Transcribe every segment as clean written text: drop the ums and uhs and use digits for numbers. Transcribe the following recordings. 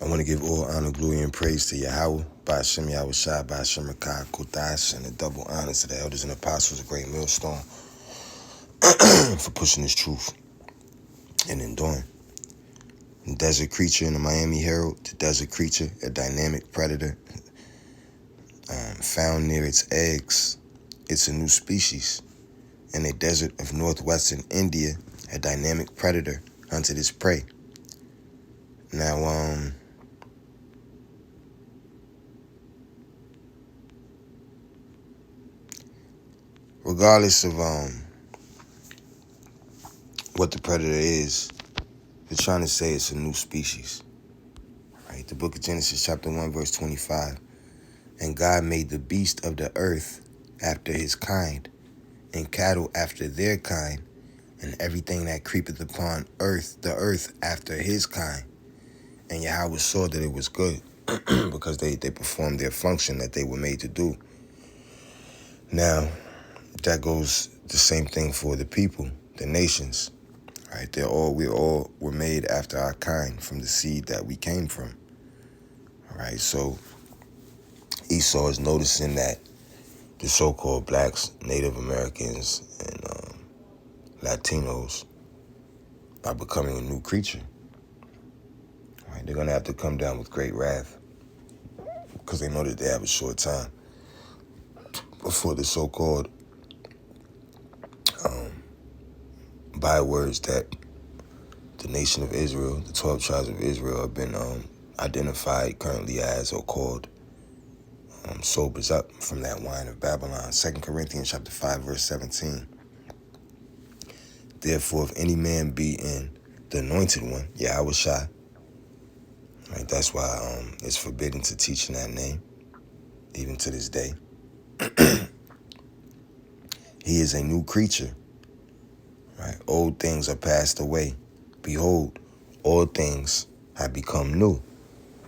I want to give all honor, glory, and praise to Yahweh, Ba'ashem Yahushua, Ba'ashem Rakah, Kodash, and a double honor to the elders and apostles of Great Millstone for pushing this truth and enduring. The desert creature in the Miami Herald, the desert creature, a dynamic predator found near its eggs. It's a new species. In the desert of northwestern India, a dynamic predator hunted its prey. Now, regardless of what the predator is, they're trying to say it's a new species. Right? The book of Genesis, chapter 1, verse 25. And God made the beast of the earth after his kind, and cattle after their kind, and everything that creepeth upon the earth after his kind. And Yahweh saw that it was good, because they performed their function that they were made to do. Now, that goes the same thing for the people, the nations. Right? We all were made after our kind, from the seed that we came from. All right, so Esau is noticing that the so-called blacks, Native Americans, and Latinos are becoming a new creature. Right? They're gonna have to come down with great wrath, because they know that they have a short time before the so-called bywords that the nation of Israel, the 12 tribes of Israel, have been identified currently as or called sobers up from that wine of Babylon. 2 Corinthians chapter 5, verse 17. Therefore, if any man be in the anointed one, Yahweh Shai, right, that's why it's forbidden to teach in that name, even to this day. He is a new creature. Right? Old things are passed away. Behold, all things have become new.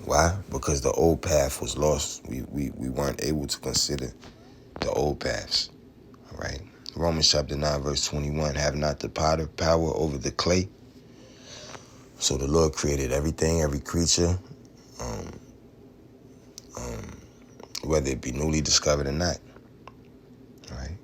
Why? Because the old path was lost. We weren't able to consider the old paths. All right. Romans chapter 9, verse 21. Have not the potter power over the clay? So the Lord created everything, every creature, whether it be newly discovered or not. All right.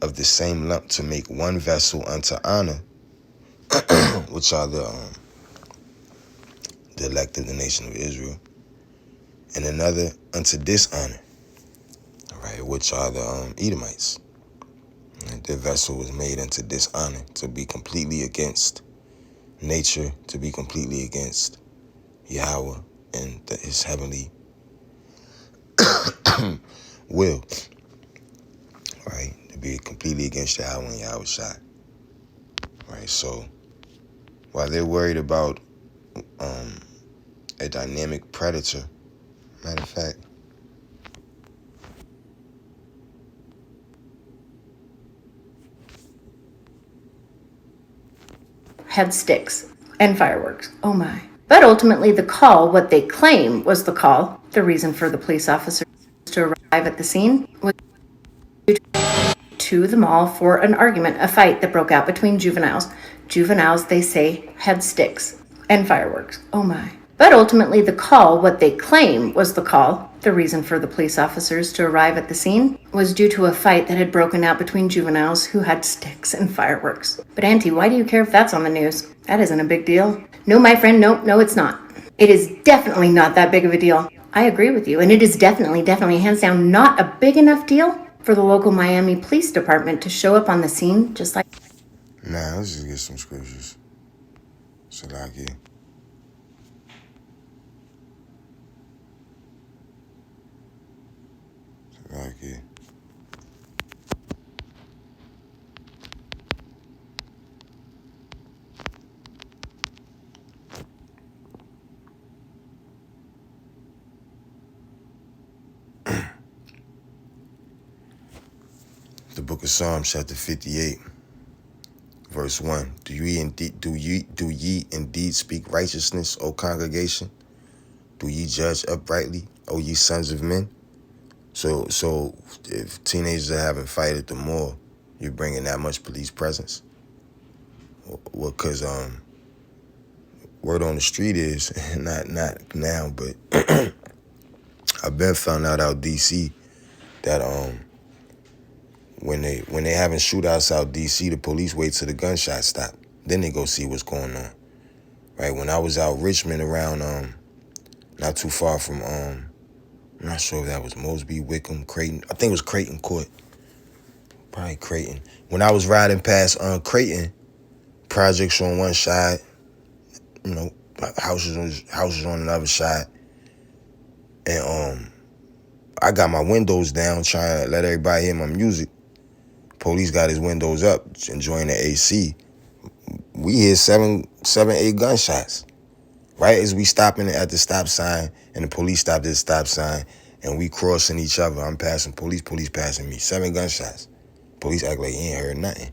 Of the same lump to make one vessel unto honor, which are the elect of the nation of Israel, and another unto dishonor, all right, which are the Edomites. Right? Their vessel was made unto dishonor, to be completely against nature, to be completely against Yahweh and his heavenly will, right? To be completely against Yahweh and Yahweh Shai. Right, so while they're worried about a dynamic predator, matter of fact, had sticks and fireworks. Oh my. But ultimately the call, what they claim was the call, the reason for the police officers to arrive at the scene, was to the mall for an argument, a fight that broke out between juveniles. Juveniles, they say, had sticks and fireworks. Oh my. But ultimately the call, what they claim was the call, the reason for the police officers to arrive at the scene, was due to a fight that had broken out between juveniles who had sticks and fireworks. But Auntie, why do you care if that's on the news? That isn't a big deal. No, my friend, no, it's not. It is definitely not that big of a deal. I agree with you, and it is definitely, hands down, not a big enough deal for the local Miami Police Department to show up on the scene just like... Nah, let's just get some scriptures. Salaki. Salaki. The book of Psalms, chapter 58, verse 1. Do ye indeed speak righteousness, O congregation? Do ye judge uprightly, O ye sons of men? So if teenagers are having a fight at the mall, you're bringing that much police presence? Well, because word on the street is, not now, but I've been found out DC that when they having shootouts out DC, the police wait till the gunshots stop. Then they go see what's going on. Right? When I was out Richmond around not too far from I'm not sure if that was Mosby, Wickham, Creighton. I think it was Creighton Court. Probably Creighton. When I was riding past Creighton, projects on one side, houses on another side. And I got my windows down trying to let everybody hear my music. Police got his windows up, enjoying the AC. We hear seven, 8 gunshots. Right as we stopping at the stop sign, and the police stopped at the stop sign, and we crossing each other. I'm passing police passing me. 7 gunshots. Police act like he ain't heard nothing.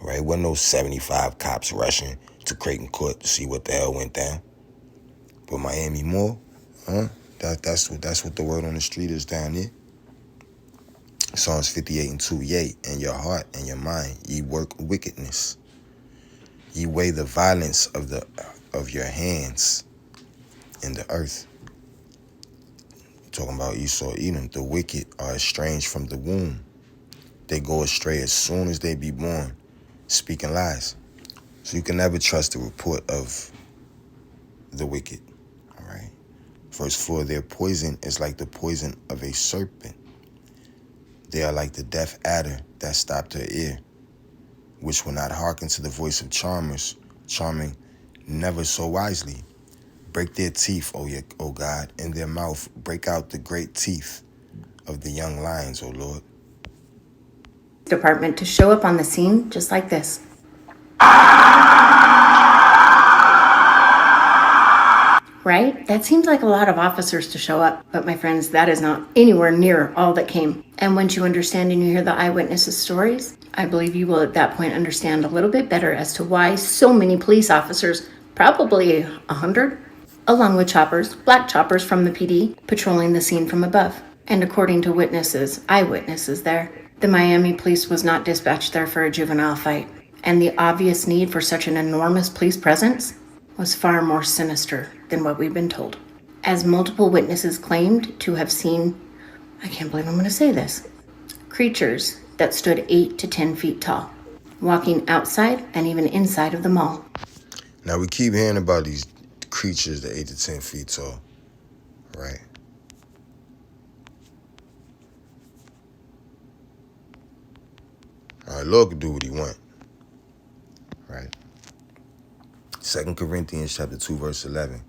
Right? Wasn't no 75 cops rushing to Creighton Court to see what the hell went down. But Miami Mall, that's what the word on the street is down there. Psalms 58:2, yea, in your heart and your mind, ye work wickedness. Ye weigh the violence of your hands in the earth. Talking about Esau, Edom, the wicked are estranged from the womb. They go astray as soon as they be born, speaking lies. So you can never trust the report of the wicked. All right. Verse 4, their poison is like the poison of a serpent. They are like the deaf adder that stopped her ear, which will not hearken to the voice of charming never so wisely. Break their teeth, O God, in their mouth. Break out the great teeth of the young lions, O Lord. Department to show up on the scene just like this. Right? That seems like a lot of officers to show up, but my friends, that is not anywhere near all that came. And once you understand and you hear the eyewitnesses' stories, I believe you will at that point understand a little bit better as to why so many police officers, probably 100, along with choppers, black choppers from the PD, patrolling the scene from above. And according to eyewitnesses there, the Miami police was not dispatched there for a juvenile fight. And the obvious need for such an enormous police presence was far more sinister than what we've been told. As multiple witnesses claimed to have seen, I can't believe I'm going to say this, creatures that stood 8 to 10 feet tall, walking outside and even inside of the mall. Now we keep hearing about these creatures that 8 to 10 feet tall, right? All right, Lord could do what he want, right? 2 Corinthians chapter 2, verse 11.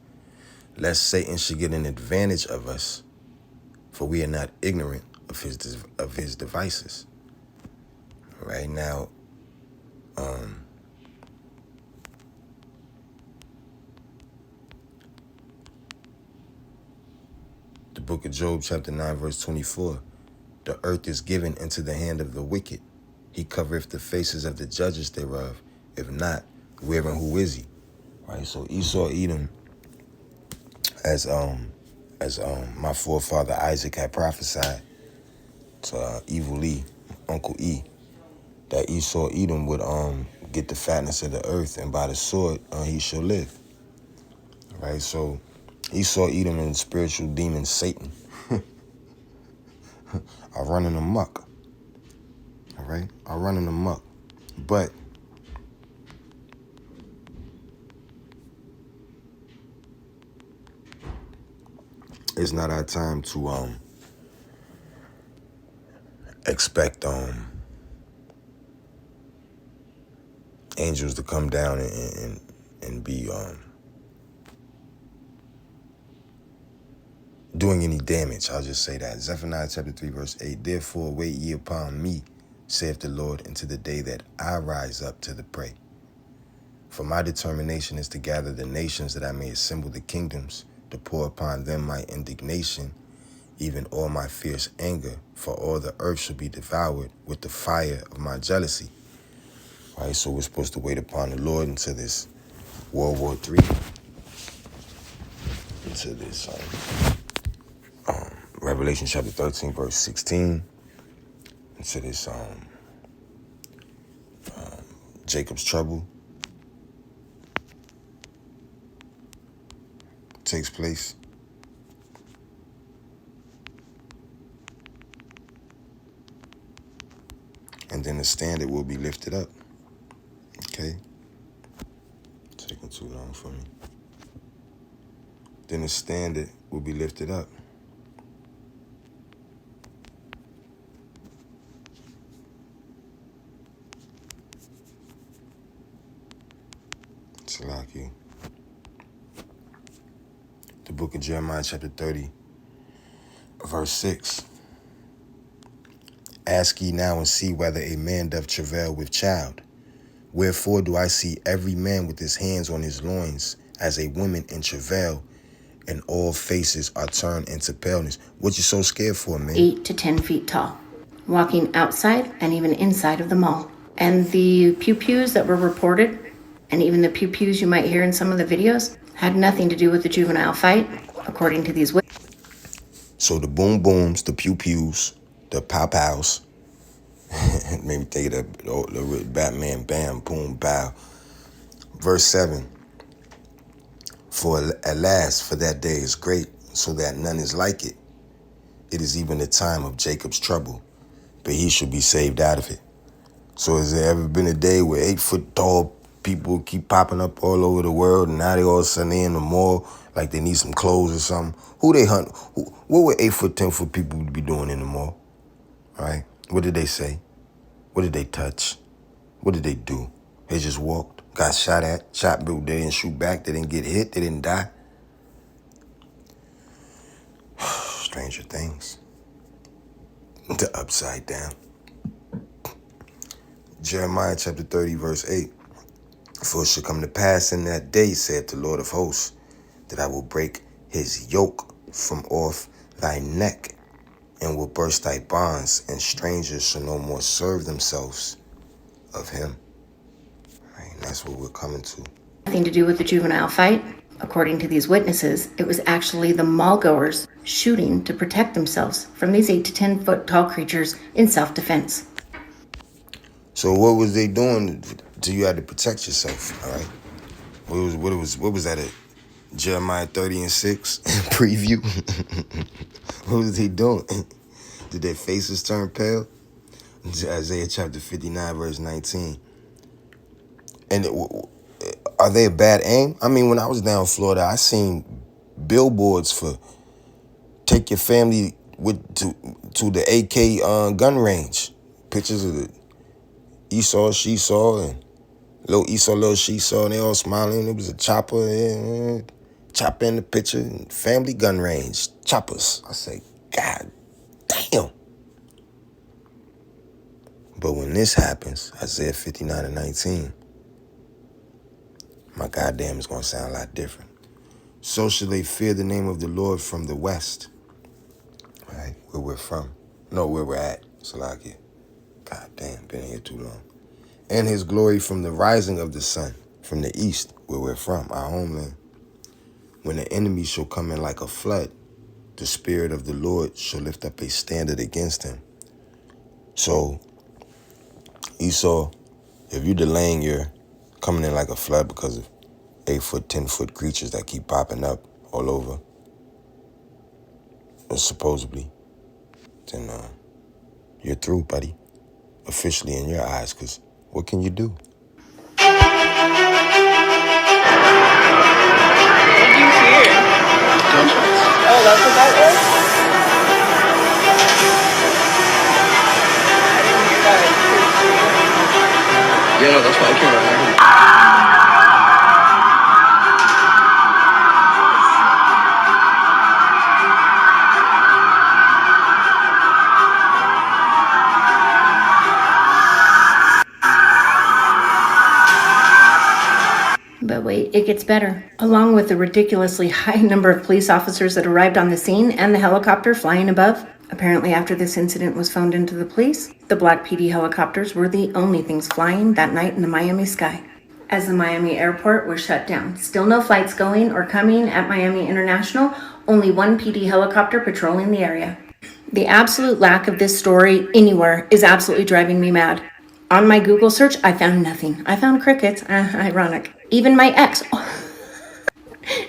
Lest Satan should get an advantage of us, for we are not ignorant of his devices. Right now, the book of Job, chapter 9, verse 24. The earth is given into the hand of the wicked. He covereth the faces of the judges thereof. If not, where and who is he? Right. So Esau, Edom, as my forefather Isaac had prophesied to Evil E, Uncle E, that Esau, Edom would get the fatness of the earth, and by the sword he shall live. Right. So Esau, Edom, and the spiritual demon Satan are running amok. All right, are running amok, but it's not our time to expect angels to come down and be doing any damage. I'll just say that. Zephaniah chapter 3, verse 8. Therefore wait ye upon me, saith the Lord, until the day that I rise up to the prey. For my determination is to gather the nations, that I may assemble the kingdoms, to pour upon them my indignation, even all my fierce anger, for all the earth shall be devoured with the fire of my jealousy. Right, so we're supposed to wait upon the Lord until this World War III, until this Revelation chapter 13, verse 16, into this Jacob's trouble. takes place. And then the standard will be lifted up. Okay? Taking too long for me. Then the standard will be lifted up. Salaki. The book of Jeremiah chapter 30, verse 6. Ask ye now and see whether a man doth travail with child. Wherefore do I see every man with his hands on his loins as a woman in travail, and all faces are turned into paleness. What you so scared for, man? 8 to 10 feet tall, walking outside and even inside of the mall. And the pew-pews that were reported, and even the pew-pews you might hear in some of the videos, had nothing to do with the juvenile fight, according to these witnesses. So the boom booms, the pew-pews, the pow-pows, made me think of the Batman, bam, boom, pow. Verse 7. For alas, for that day is great, so that none is like it. It is even the time of Jacob's trouble, but he shall be saved out of it. So has there ever been a day where 8-foot tall people keep popping up all over the world, and now they all of a sudden they in the mall like they need some clothes or something? Who they hunt? What would 8-foot, 10-foot people be doing in the mall? Right? What did they say? What did they touch? What did they do? They just walked, got shot at, but they didn't shoot back, they didn't get hit, they didn't die. Stranger things. The upside down. Jeremiah chapter 30, verse 8. For it shall come to pass in that day, saith the Lord of hosts, that I will break his yoke from off thy neck, and will burst thy bonds, and strangers shall no more serve themselves of him. Right, and that's what we're coming to. Nothing to do with the juvenile fight. According to these witnesses, it was actually the mall goers shooting to protect themselves from these 8 to 10 foot tall creatures in self-defense. So what was they doing till you had to protect yourself, all right? What was that, a Jeremiah 30 and 6 preview? What was they doing? Did their faces turn pale? Isaiah chapter 59, verse 19. And are they a bad aim? I mean, when I was down in Florida, I seen billboards for take your family to the AK gun range. Pictures of the Esau, she saw, and little Esau, little she saw, and they all smiling. It was a chopper, chopper in the picture, and family gun range, choppers. I say, God damn. But when this happens, Isaiah 59 and 19, my goddamn is going to sound a lot different. So shall they fear the name of the Lord from the west. Right? Where we're from. No, where we're at. Salakia. God damn, been here too long. And his glory from the rising of the sun, from the east, where we're from, our homeland. When the enemy shall come in like a flood, the Spirit of the Lord shall lift up a standard against him. So, Esau, if you're delaying your coming in like a flood because of 8-foot, 10-foot creatures that keep popping up all over, supposedly, then you're through, buddy. Officially in your eyes, because what can you do? What do you hear? Oh, that's what that was? I didn't hear that. Yeah, no, that's why I came right here. But wait, it gets better. Along with the ridiculously high number of police officers that arrived on the scene and the helicopter flying above, apparently after this incident was phoned into the police, the Black PD helicopters were the only things flying that night in the Miami sky. As the Miami airport was shut down, still no flights going or coming at Miami International, only one PD helicopter patrolling the area. The absolute lack of this story anywhere is absolutely driving me mad. On my Google search, I found nothing. I found crickets. Ironic. Even my ex.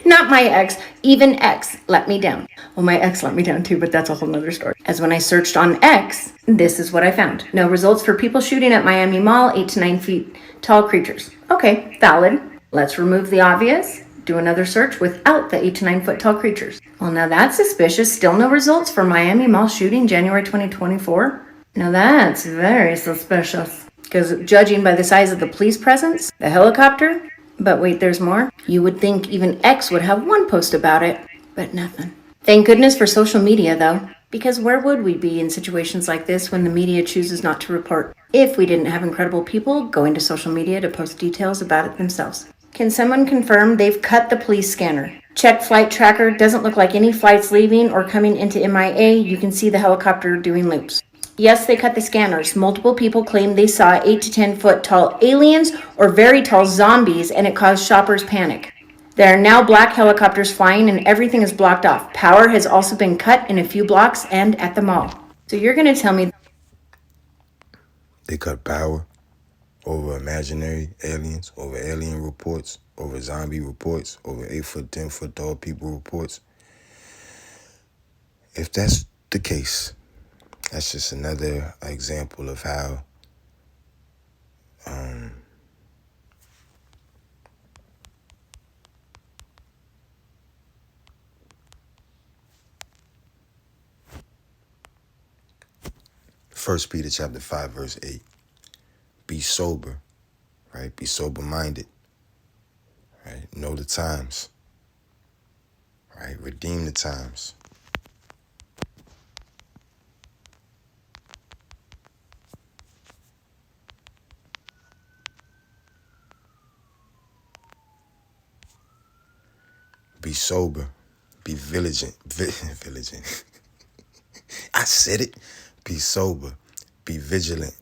Not my ex, even X let me down. Well, my ex let me down too, but that's a whole nother story. As when I searched on X, this is what I found. No results for people shooting at Miami Mall, 8 to 9 feet tall creatures. Okay, valid. Let's remove the obvious. Do another search without the 8 to 9 foot tall creatures. Well, now that's suspicious. Still no results for Miami Mall shooting January 2024. Now that's very suspicious. Because judging by the size of the police presence, the helicopter, but wait, there's more. You would think even X would have one post about it, but nothing. Thank goodness for social media, though, because where would we be in situations like this when the media chooses not to report if we didn't have incredible people going to social media to post details about it themselves? Can someone confirm they've cut the police scanner? Check flight tracker, doesn't look like any flights leaving or coming into MIA. You can see the helicopter doing loops. Yes, they cut the scanners. Multiple people claim they saw 8 to 10 foot tall aliens or very tall zombies, and it caused shoppers panic. There are now black helicopters flying and everything is blocked off. Power has also been cut in a few blocks and at the mall. So you're going to tell me They cut power over imaginary aliens, over alien reports, over zombie reports, over 8 foot, 10 foot tall people reports. If that's the case, that's just another example of how First Peter chapter 5, verse 8. Be sober, right? Be sober-minded, right? Know the times, right? Redeem the times. Be sober. Be vigilant. Vigilant. I said it. Be sober. Be vigilant.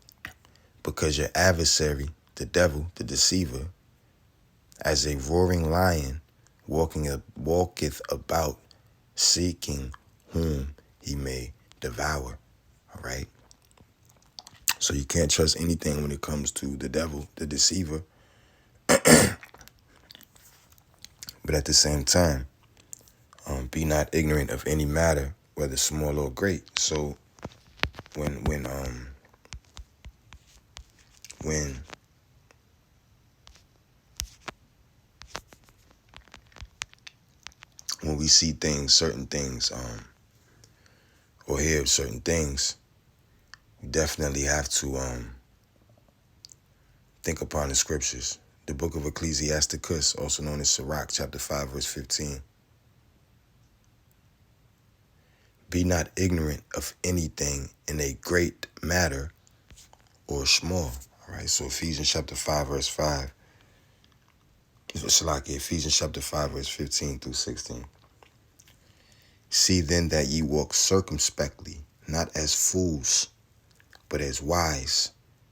Because your adversary, the devil, the deceiver, as a roaring lion, walketh about, seeking whom he may devour. All right? So you can't trust anything when it comes to the devil, the deceiver. But at the same time, be not ignorant of any matter, whether small or great. So when we see things, certain things, or hear certain things, we definitely have to think upon the scriptures. The book of Ecclesiasticus, also known as Sirach, chapter 5, verse 15. Be not ignorant of anything in a great matter or small. All right, so Ephesians chapter 5, verse 5. Ephesians chapter 5, verse 15 through 16. See then that ye walk circumspectly, not as fools, but as wise,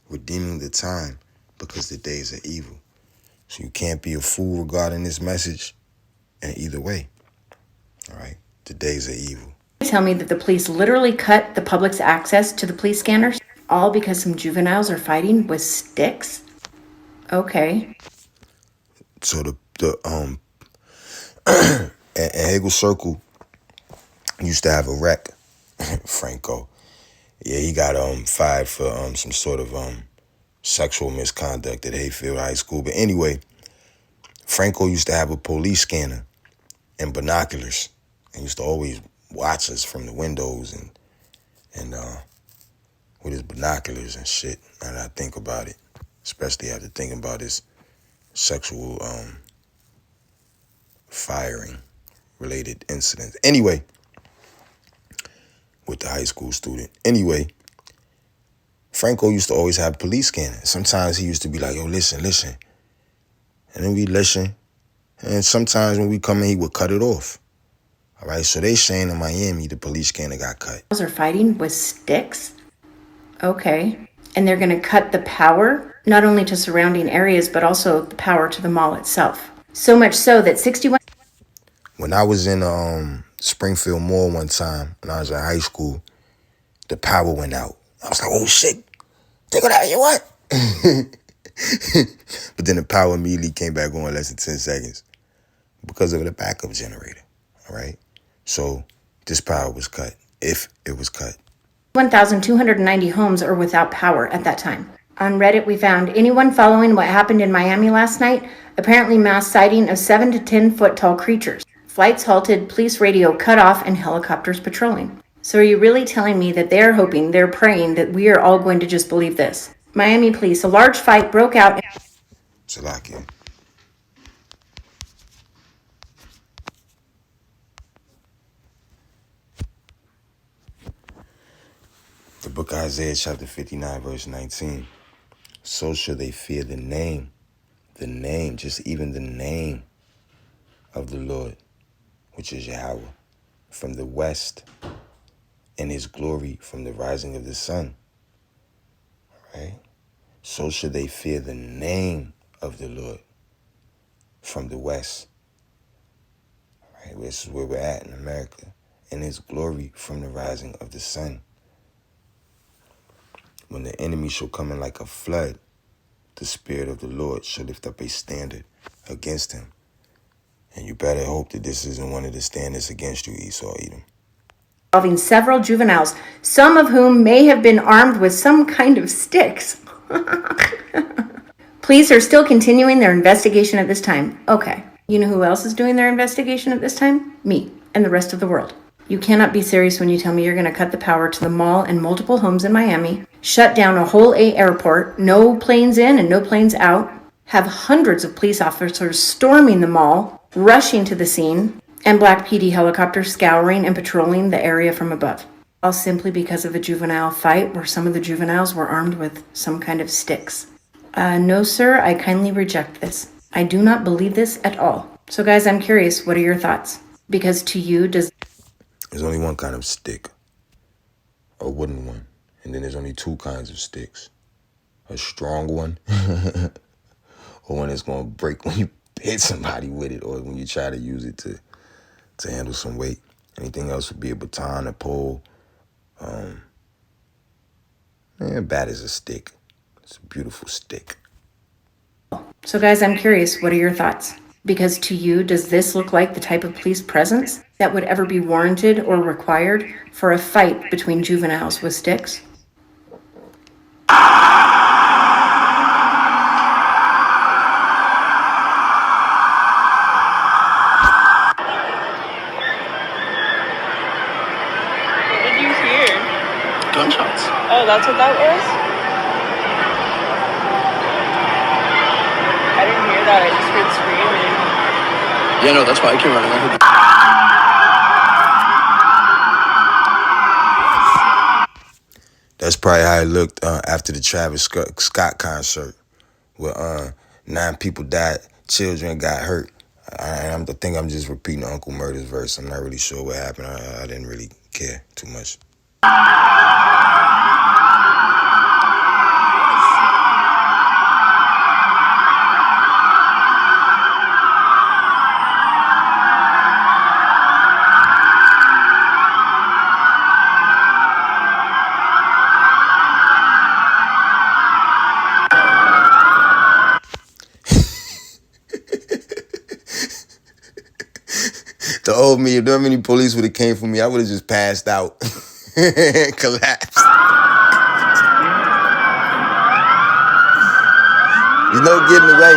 redeeming the time, because the days are evil. So you can't be a fool regarding this message in either way. All right, the days are evil. tell me that the police literally cut the public's access to the police scanners, all because some juveniles are fighting with sticks? Okay. So the at Hegel Circle used to have a wreck, Franco. Yeah, he got fired for some sort of sexual misconduct at Hayfield High School. But anyway, Franco used to have a police scanner and binoculars, and used to always watch us from the windows and with his binoculars and shit. Now that I think about it, especially after thinking about his sexual firing related incidents. Anyway, with the high school student. Anyway, Franco used to always have police scanning. Sometimes he used to be like, yo, listen. And then we listen. And sometimes when we come in, he would cut it off. All right, so they saying in Miami, the police scanner got cut. Are fighting with sticks? Okay. And they're going to cut the power, not only to surrounding areas, but also the power to the mall itself. So much so that 61... When I was in Springfield Mall one time, when I was in high school, the power went out. I was like, oh shit, take it out, you what? But then the power immediately came back on less than 10 seconds. because of the backup generator. All right. So this power was cut, if it was cut. 1,290 homes are without power at that time. On Reddit, we found anyone following what happened in Miami last night, apparently mass sighting of 7 to 10 foot tall creatures. Flights halted, police radio cut off, and helicopters patrolling. So are you really telling me that they're hoping, they're praying that we are all going to just believe this? Miami police, a large fight broke out. Salakia. The book of Isaiah chapter 59 verse 19. So shall they fear the name, just even the name of the Lord, which is Yahweh, from the west, and his glory from the rising of the sun. Right? So shall they fear the name of the Lord from the west. Right? This is where we're at in America. And his glory from the rising of the sun. When the enemy shall come in like a flood, the Spirit of the Lord shall lift up a standard against him. And you better hope that this isn't one of the standards against you, Esau, Edom. Involving several juveniles, some of whom may have been armed with some kind of sticks. Police are still continuing their investigation at this time. Okay, you know who else is doing their investigation at this time? Me and the rest of the world. You cannot be serious when you tell me you're going to cut the power to the mall and multiple homes in Miami, shut down a whole airport, no planes in and no planes out, have hundreds of police officers storming the mall, rushing to the scene, and Black PD helicopters scouring and patrolling the area from above. All simply because of a juvenile fight where some of the juveniles were armed with some kind of sticks. No, sir, I kindly reject this. I do not believe this at all. So guys, I'm curious, what are your thoughts? Because to you, there's only one kind of stick, a wooden one. And then there's only two kinds of sticks. A strong one, or one that's going to break when you hit somebody with it, or when you try to use it to handle some weight. Anything else would be a baton, a pole. Bat is a stick. It's a beautiful stick. So guys, I'm curious, what are your thoughts? Because to you, does this look like the type of police presence that would ever be warranted or required for a fight between juveniles with sticks? What did you hear? Gunshots. Oh, that's what that was? I didn't hear that. I just heard screaming. Yeah, no, that's why I came running. I heard That's probably how it looked after the Travis Scott concert, where 9 people died, children got hurt. I think I'm just repeating Uncle Murder's verse. I'm not really sure what happened. I didn't really care too much. The old me, if there many police would have came for me, I would have just passed out and collapsed. There's no getting away.